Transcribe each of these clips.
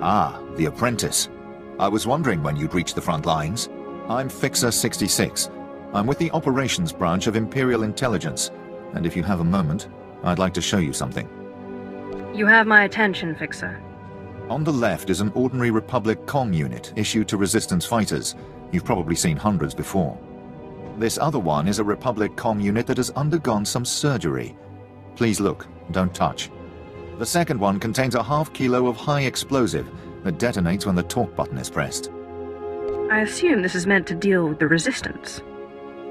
Ah, the apprentice. I was wondering when you'd reach the front lines. I'm Fixer 66. I'm with the operations branch of Imperial Intelligence, and if you have a moment, I'd like to show you something. You have my attention, Fixer. On the left is an ordinary Republic comm unit issued to Resistance fighters. You've probably seen hundreds before. This other one is a Republic comm unit that has undergone some surgery. Please look, don't touch. The second one contains a half kilo of high explosive that detonates when the talk button is pressed. I assume this is meant to deal with the Resistance.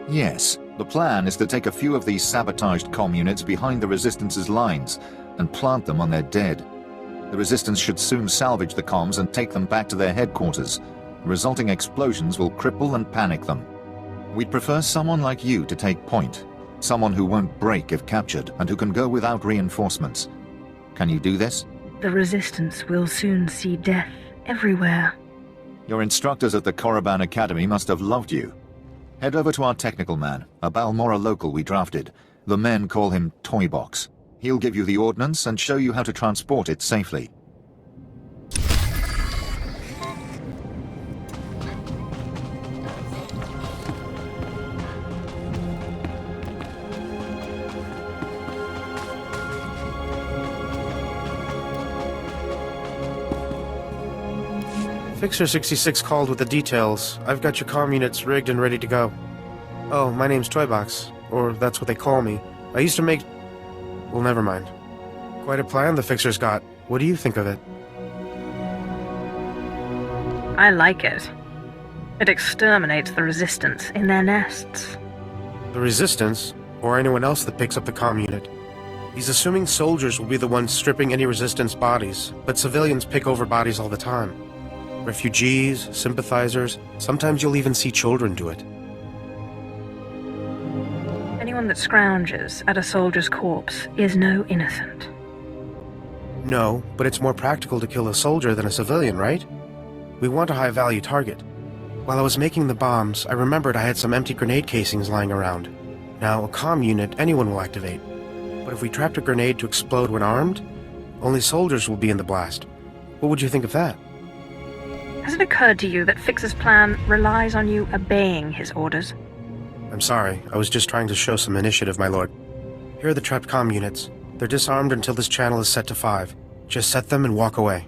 Yes, the plan is to take a few of these sabotaged comm units behind the Resistance's lines and plant them on their dead. The Resistance should soon salvage the comms and take them back to their headquarters. The resulting explosions will cripple and panic them. We'd prefer someone like you to take point. Someone who won't break if captured and who can go without reinforcements. Can you do this? The Resistance will soon see death everywhere. Your instructors at the Korriban Academy must have loved you. Head over to our technical man, a Balmorra local we drafted. The men call him Toybox. He'll give you the ordnance and show you how to transport it safely. Fixer 66 called with the details. I've got your comm units rigged and ready to go. Oh, my name's Toybox, or that's what they call me. I used to make... Well, never mind. Quite a plan the Fixer's got. What do you think of it? I like it. It exterminates the Resistance in their nests. The Resistance, or anyone else that picks up the comm unit. He's assuming soldiers will be the ones stripping any Resistance bodies, but civilians pick over bodies all the time. Refugees, sympathizers, sometimes you'll even see children do it. Anyone that scrounges at a soldier's corpse is no innocent. No, but it's more practical to kill a soldier than a civilian, right? We want a high-value target. While I was making the bombs, I remembered I had some empty grenade casings lying around. Now, a comm unit anyone will activate. But if we trapped a grenade to explode when armed, only soldiers will be in the blast. What would you think of that? Has it occurred to you that Fixer's plan relies on you obeying his orders? I'm sorry, I was just trying to show some initiative, my lord. Here are the trapped comm units. They're disarmed until this channel is set to 5. Just set them and walk away.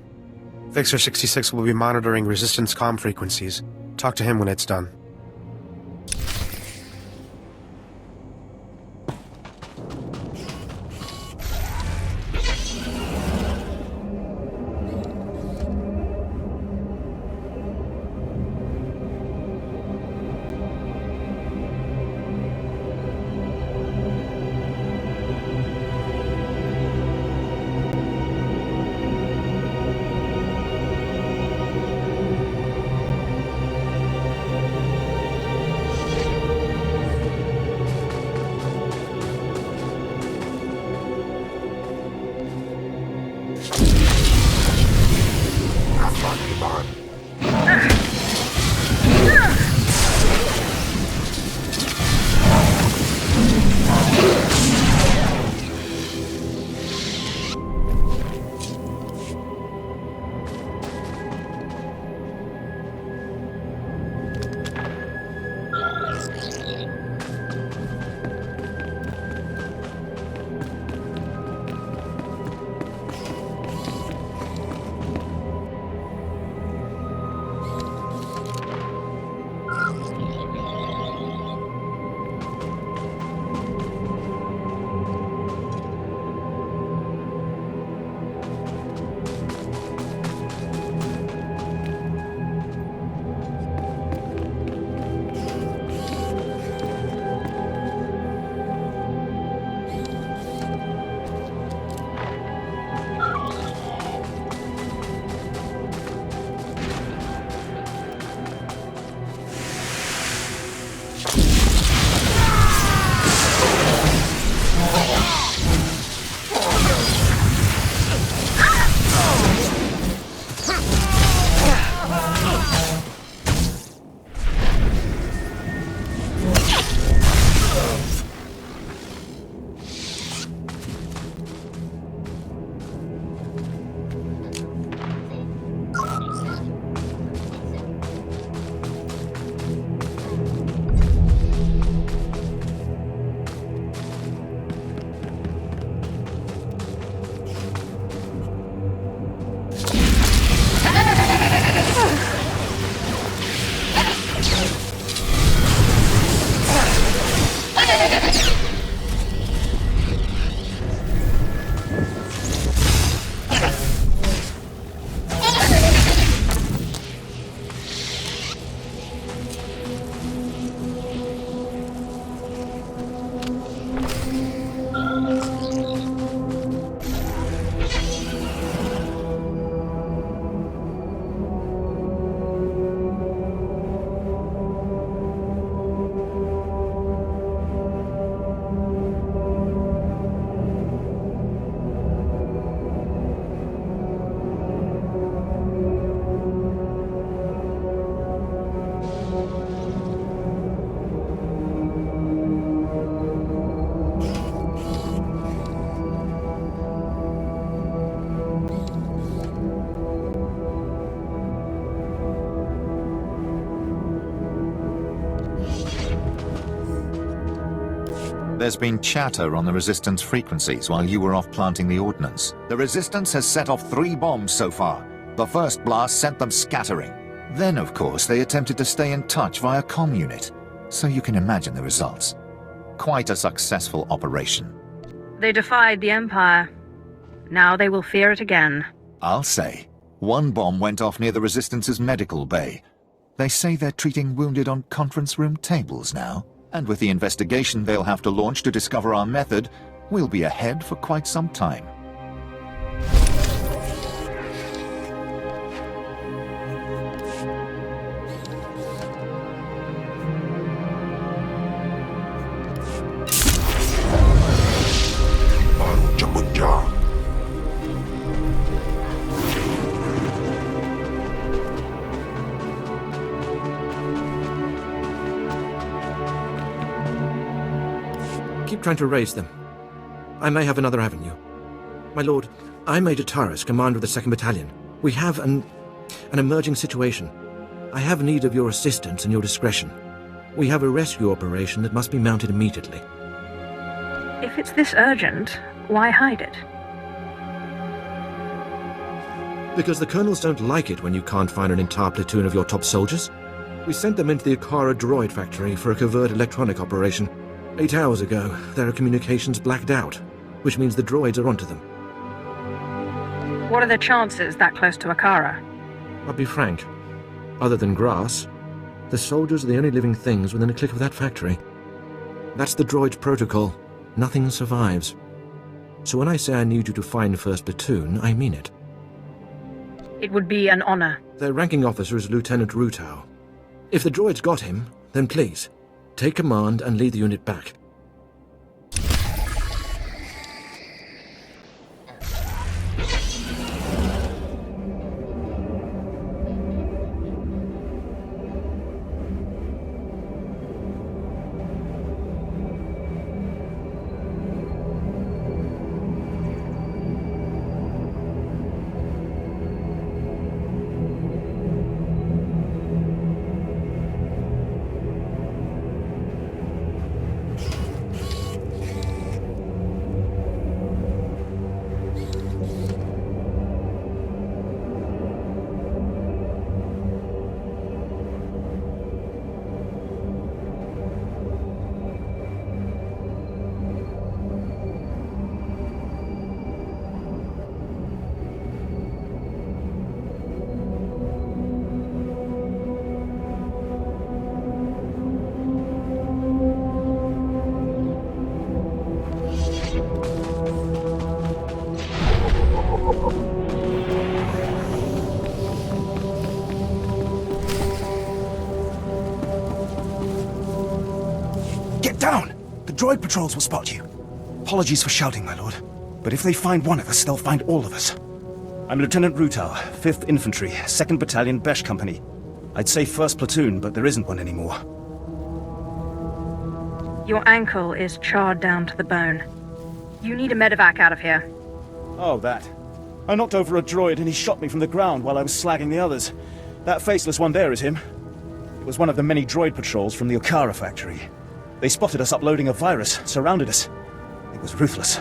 Fixer 66 will be monitoring Resistance comm frequencies. Talk to him when it's done. There's been chatter on the Resistance frequencies while you were off planting the ordnance. The Resistance has set off 3 bombs so far. The first blast sent them scattering. Then, of course, they attempted to stay in touch via comm unit. So you can imagine the results. Quite a successful operation. They defied the Empire. Now they will fear it again. I'll say. 1 bomb went off near the Resistance's medical bay. They say they're treating wounded on conference room tables now. And with the investigation they'll have to launch to discover our method, we'll be ahead for quite some time. Keep trying to raise them. I may have another avenue. My lord, I'm Major Taurus, commander of the 2nd Battalion. We have an emerging situation. I have need of your assistance and your discretion. We have a rescue operation that must be mounted immediately. If it's this urgent, why hide it? Because the colonels don't like it when you can't find an entire platoon of your top soldiers. We sent them into the Akara droid factory for a covert electronic operation. 8 hours ago, their communications blacked out, which means the droids are onto them. What are the chances that close to Akara? I'll be frank. Other than grass, the soldiers are the only living things within a click of that factory. That's the droid's protocol. Nothing survives. So when I say I need you to find 1st Platoon, I mean it. It would be an honor. Their ranking officer is Lieutenant Rutau. If the droids got him, then please, take command and lead the unit back. Down! The droid patrols will spot you. Apologies for shouting, my lord. But if they find one of us, they'll find all of us. I'm Lieutenant Rutau, 5th Infantry, 2nd Battalion, Besh Company. I'd say 1st Platoon, but there isn't one anymore. Your ankle is charred down to the bone. You need a medevac out of here. Oh, that. I knocked over a droid and he shot me from the ground while I was slagging the others. That faceless one there is him. It was one of the many droid patrols from the Akara factory. They spotted us uploading a virus, surrounded us. It was ruthless.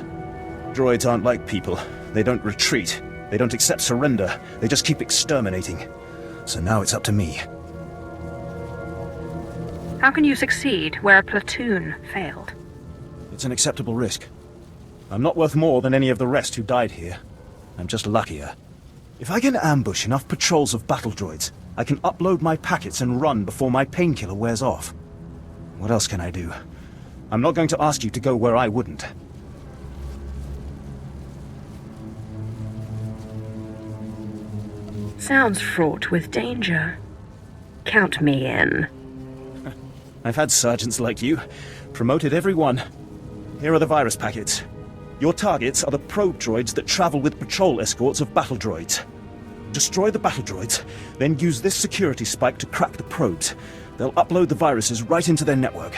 Droids aren't like people. They don't retreat. They don't accept surrender. They just keep exterminating. So now it's up to me. How can you succeed where a platoon failed? It's an acceptable risk. I'm not worth more than any of the rest who died here. I'm just luckier. If I can ambush enough patrols of battle droids, I can upload my packets and run before my painkiller wears off. What else can I do? I'm not going to ask you to go where I wouldn't. Sounds fraught with danger. Count me in. I've had sergeants like you. Promoted every one. Here are the virus packets. Your targets are the probe droids that travel with patrol escorts of battle droids. Destroy the battle droids, then use this security spike to crack the probes. They'll upload the viruses right into their network.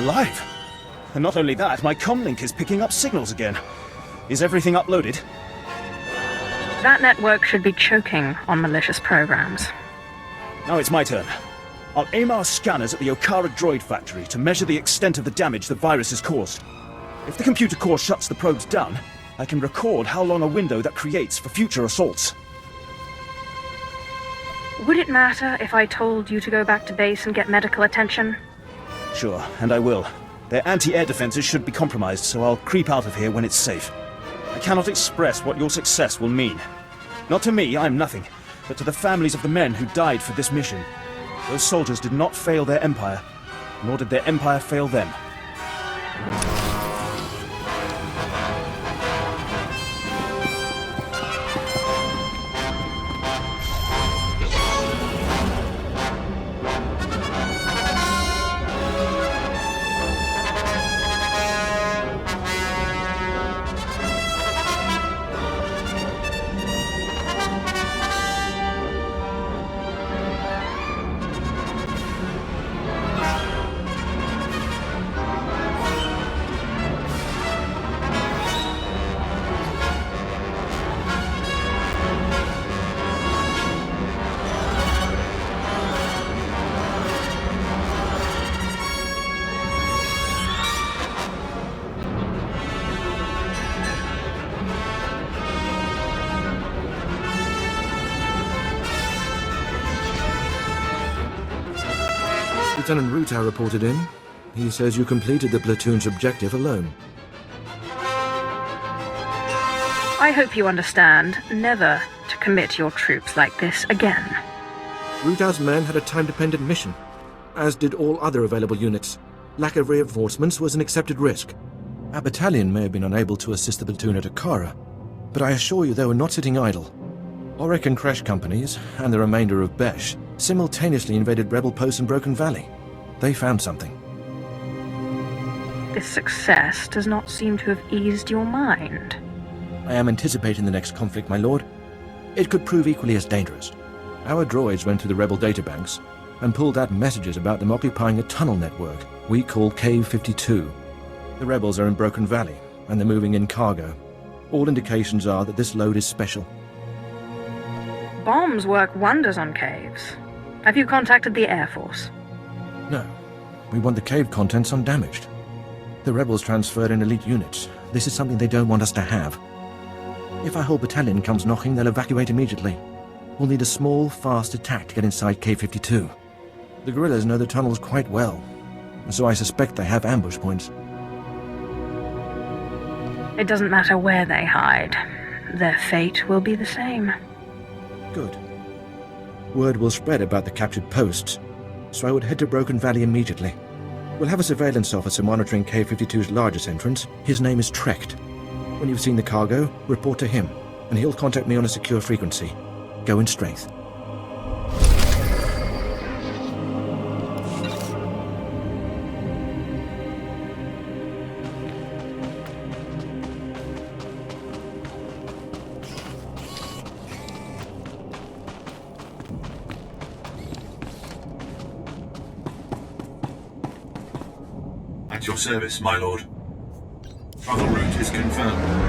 alive. And not only that, my comlink is picking up signals again. Is everything uploaded? That network should be choking on malicious programs. Now it's my turn. I'll aim our scanners at the Okara droid factory to measure the extent of the damage the virus has caused. If the computer core shuts the probes down, I can record how long a window that creates for future assaults. Would it matter if I told you to go back to base and get medical attention? Sure, and I will. Their anti-air defenses should be compromised, so I'll creep out of here when it's safe. I cannot express what your success will mean. Not to me, I'm nothing, but to the families of the men who died for this mission. Those soldiers did not fail their empire, nor did their empire fail them. Lieutenant Ruta reported in. He says you completed the platoon's objective alone. I hope you understand never to commit your troops like this again. Ruta's men had a time-dependent mission, as did all other available units. Lack of reinforcements was an accepted risk. Our battalion may have been unable to assist the platoon at Okara, but I assure you they were not sitting idle. Auric and Kresh companies, and the remainder of Besh, simultaneously invaded rebel posts in Broken Valley. They found something. This success does not seem to have eased your mind. I am anticipating the next conflict, my lord. It could prove equally as dangerous. Our droids went through the rebel databanks and pulled out messages about them occupying a tunnel network we call Cave 52. The rebels are in Broken Valley, and they're moving in cargo. All indications are that this load is special. Bombs work wonders on caves. Have you contacted the Air Force? No. We want the cave contents undamaged. The rebels transferred in elite units. This is something they don't want us to have. If our whole battalion comes knocking, they'll evacuate immediately. We'll need a small, fast attack to get inside K-52. The guerrillas know the tunnels quite well, so I suspect they have ambush points. It doesn't matter where they hide. Their fate will be the same. Good. Word will spread about the captured posts, so I would head to Broken Valley immediately. We'll have a surveillance officer monitoring K-52's largest entrance. His name is Trecht. When you've seen the cargo, report to him, and he'll contact me on a secure frequency. Go in strength. At your service, my lord. Travel route is confirmed.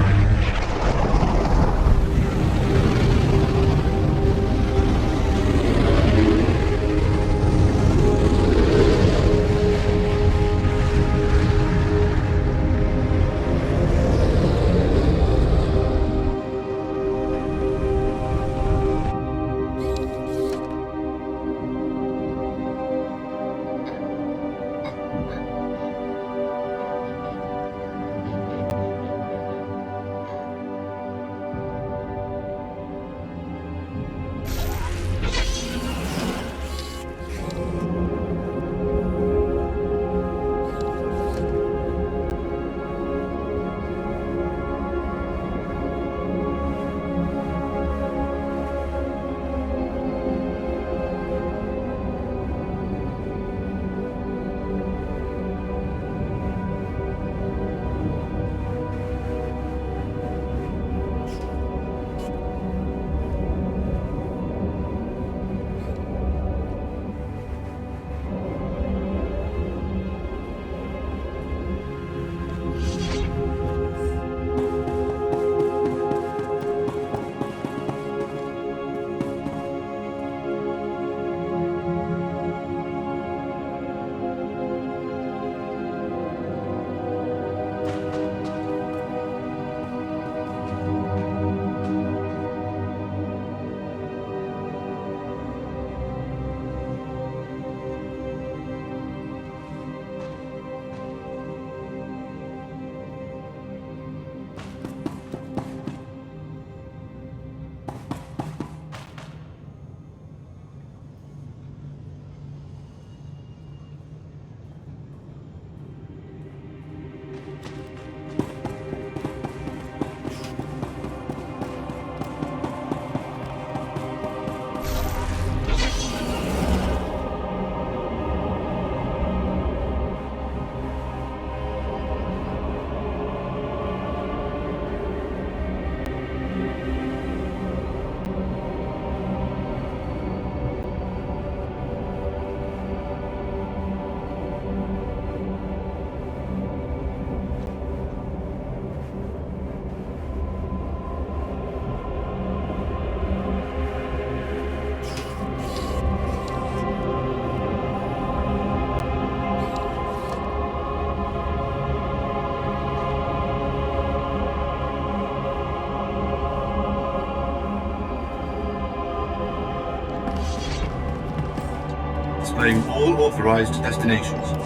Verifying all authorized destinations.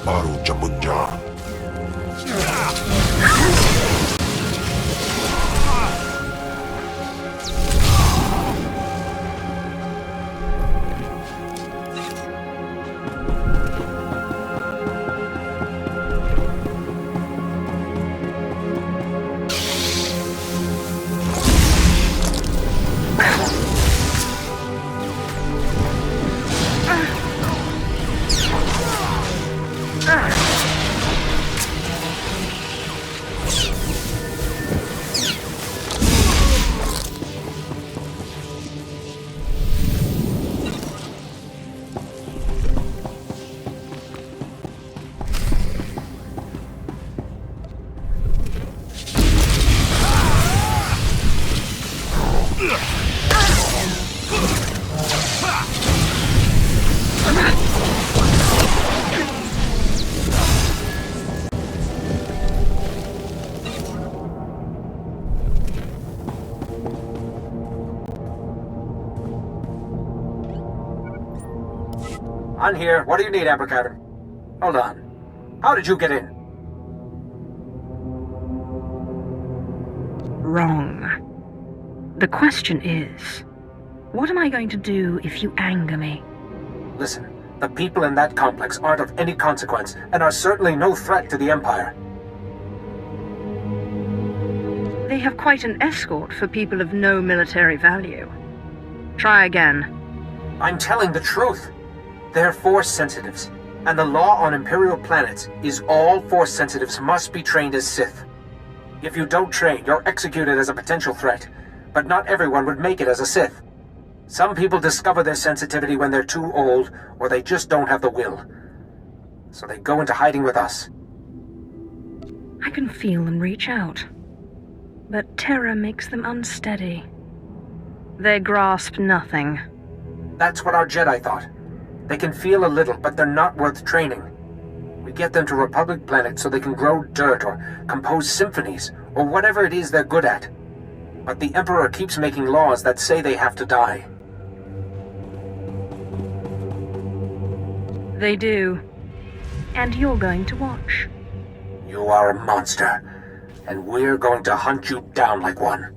바로 전문자. I'm here. What do you need, Abracadabra? Hold on. How did you get in? Wrong. The question is, what am I going to do if you anger me? Listen, the people in that complex aren't of any consequence and are certainly no threat to the Empire. They have quite an escort for people of no military value. Try again. I'm telling the truth. They're Force sensitives, and the law on Imperial planets is all Force sensitives must be trained as Sith. If you don't train, you're executed as a potential threat, but not everyone would make it as a Sith. Some people discover their sensitivity when they're too old, or they just don't have the will. So they go into hiding with us. I can feel them reach out, but terror makes them unsteady. They grasp nothing. That's what our Jedi thought. They can feel a little, but they're not worth training. We get them to Republic planets so they can grow dirt or compose symphonies, or whatever it is they're good at. But the Emperor keeps making laws that say they have to die. They do. And you're going to watch. You are a monster, and we're going to hunt you down like one.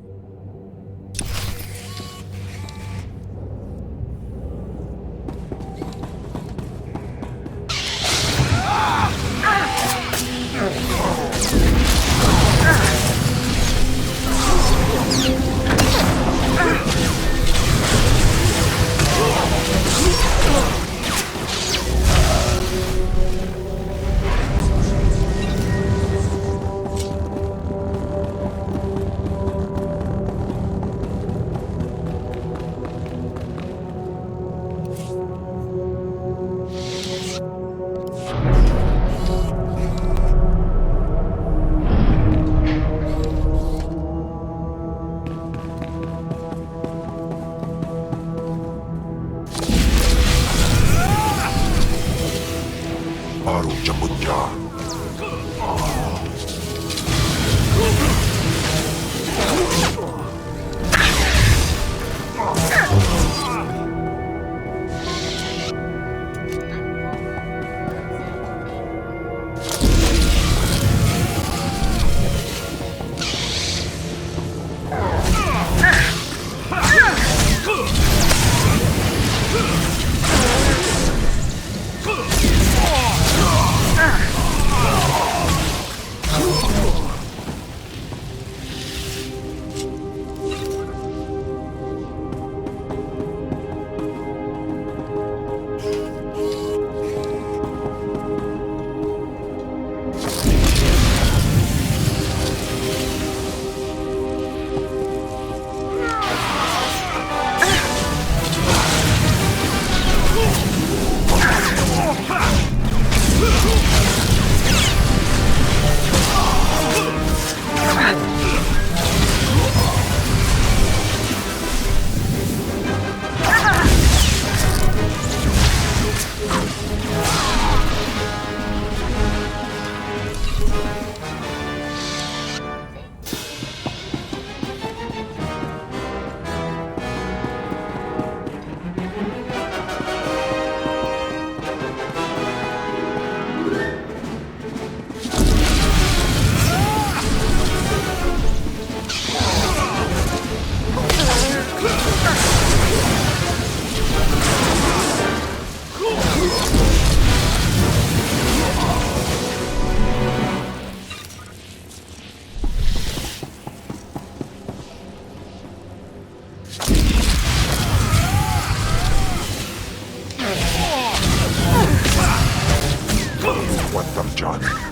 Want them, John?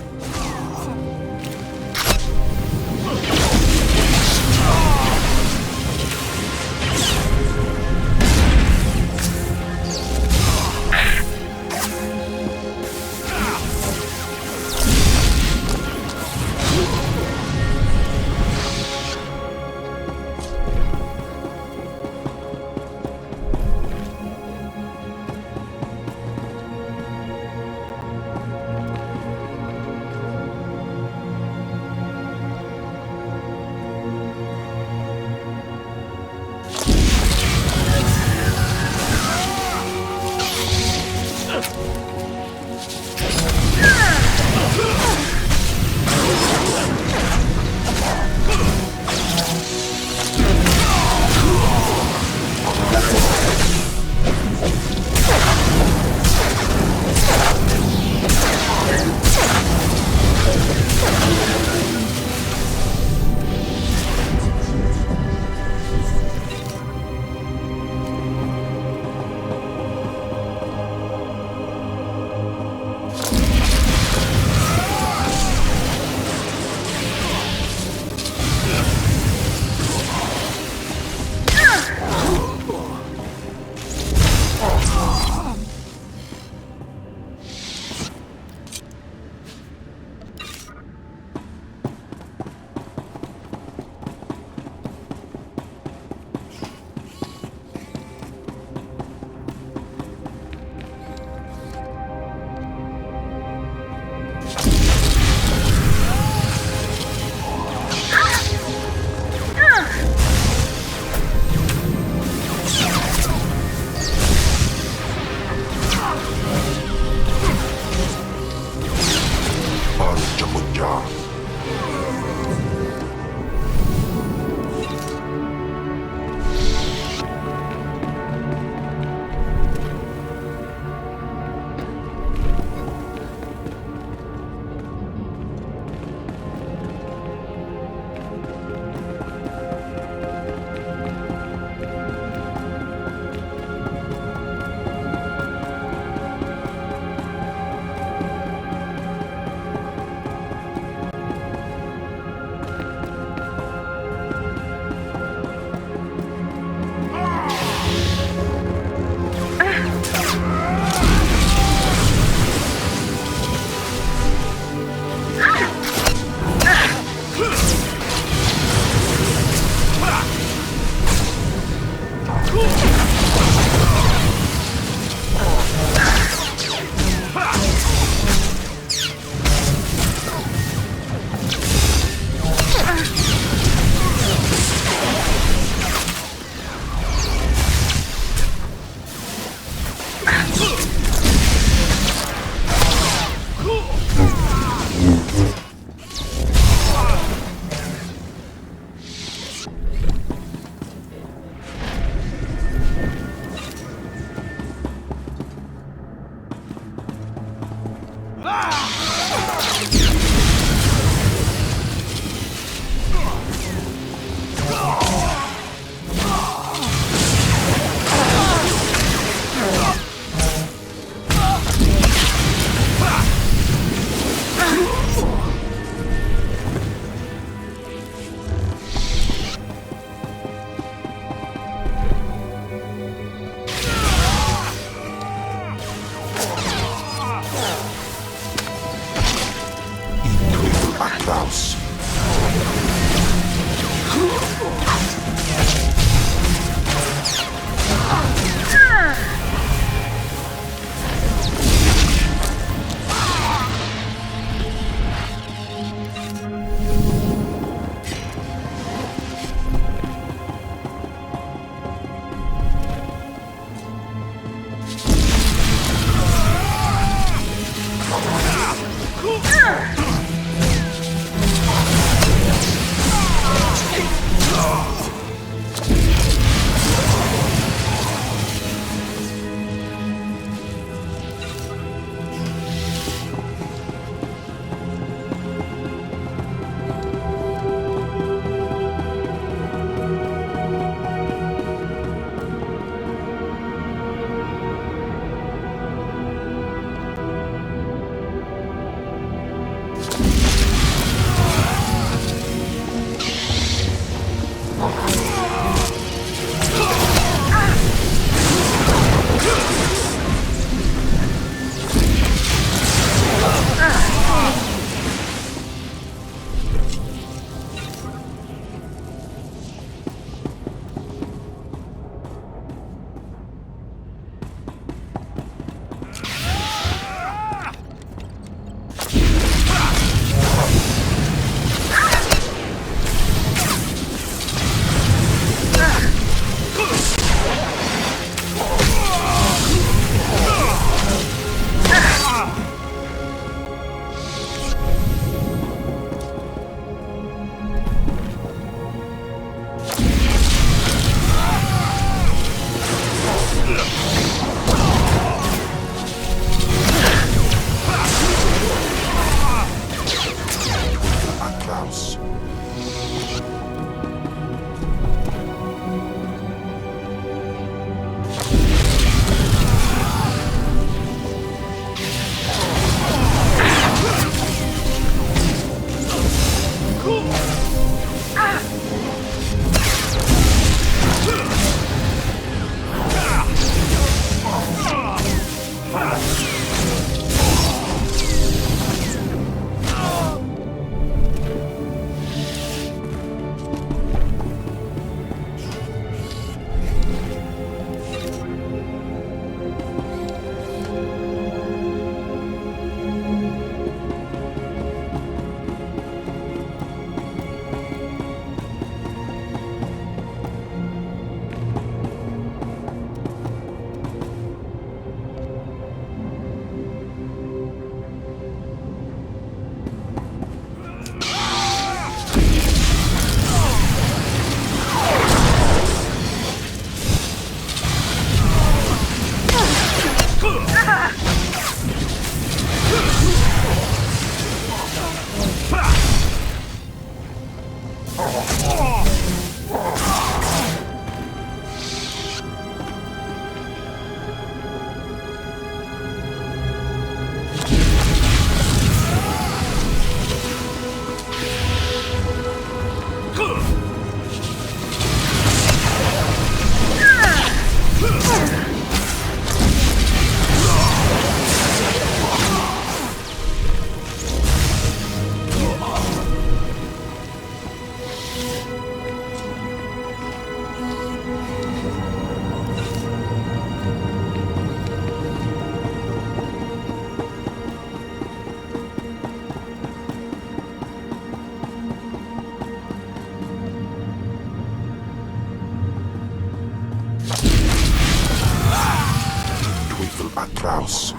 Applaus. Applaus.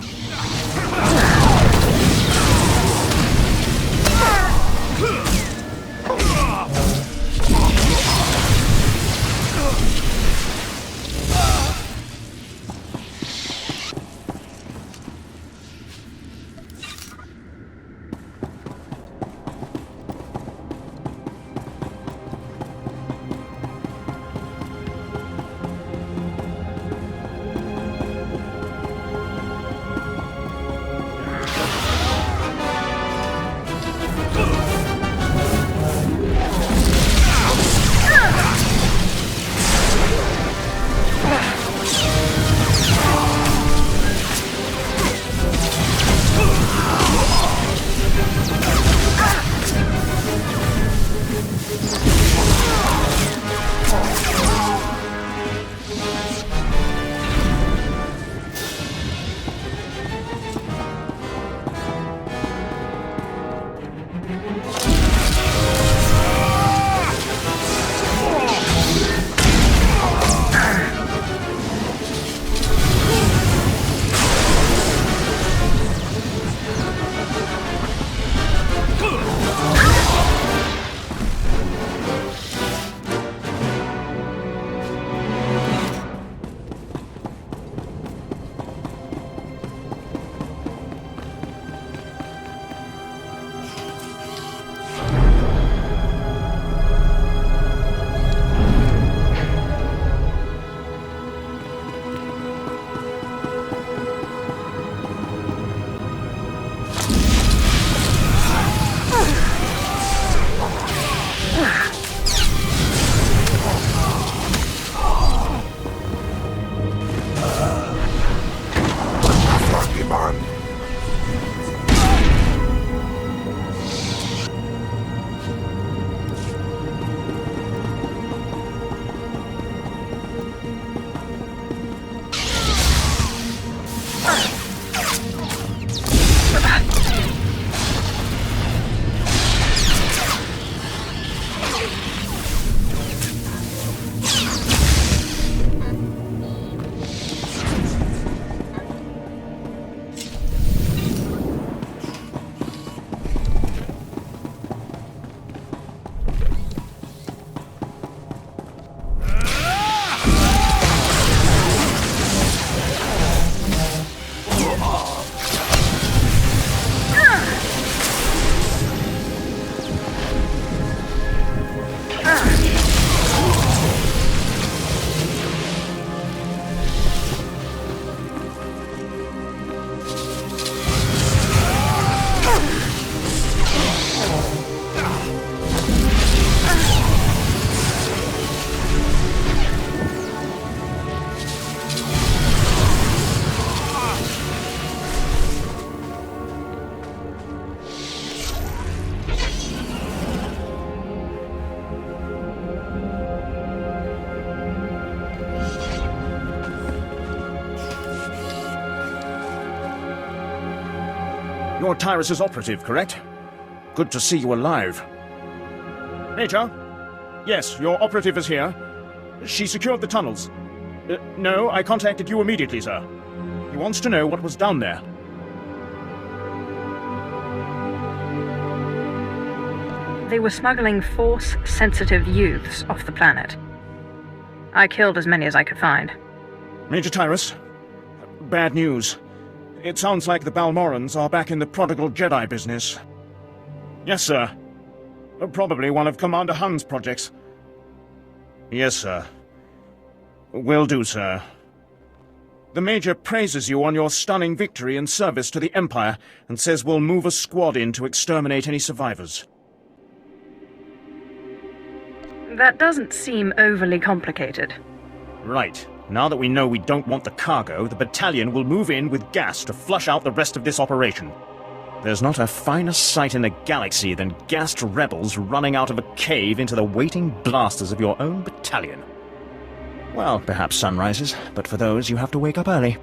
You're Tyrus's operative, correct? Good to see you alive. Major? Yes, your operative is here. She secured the tunnels. No, I contacted you immediately, sir. He wants to know what was down there. They were smuggling Force-sensitive youths off the planet. I killed as many as I could find. Major Tyrus, bad news. It sounds like the Balmorrans are back in the prodigal Jedi business. Yes, sir. Probably one of Commander Hunn's projects. Yes, sir. Will do, sir. The Major praises you on your stunning victory and service to the Empire, and says we'll move a squad in to exterminate any survivors. That doesn't seem overly complicated. Right. Now that we know we don't want the cargo, the battalion will move in with gas to flush out the rest of this operation. There's not a finer sight in the galaxy than gassed rebels running out of a cave into the waiting blasters of your own battalion. Well, perhaps sunrises, but for those you have to wake up early.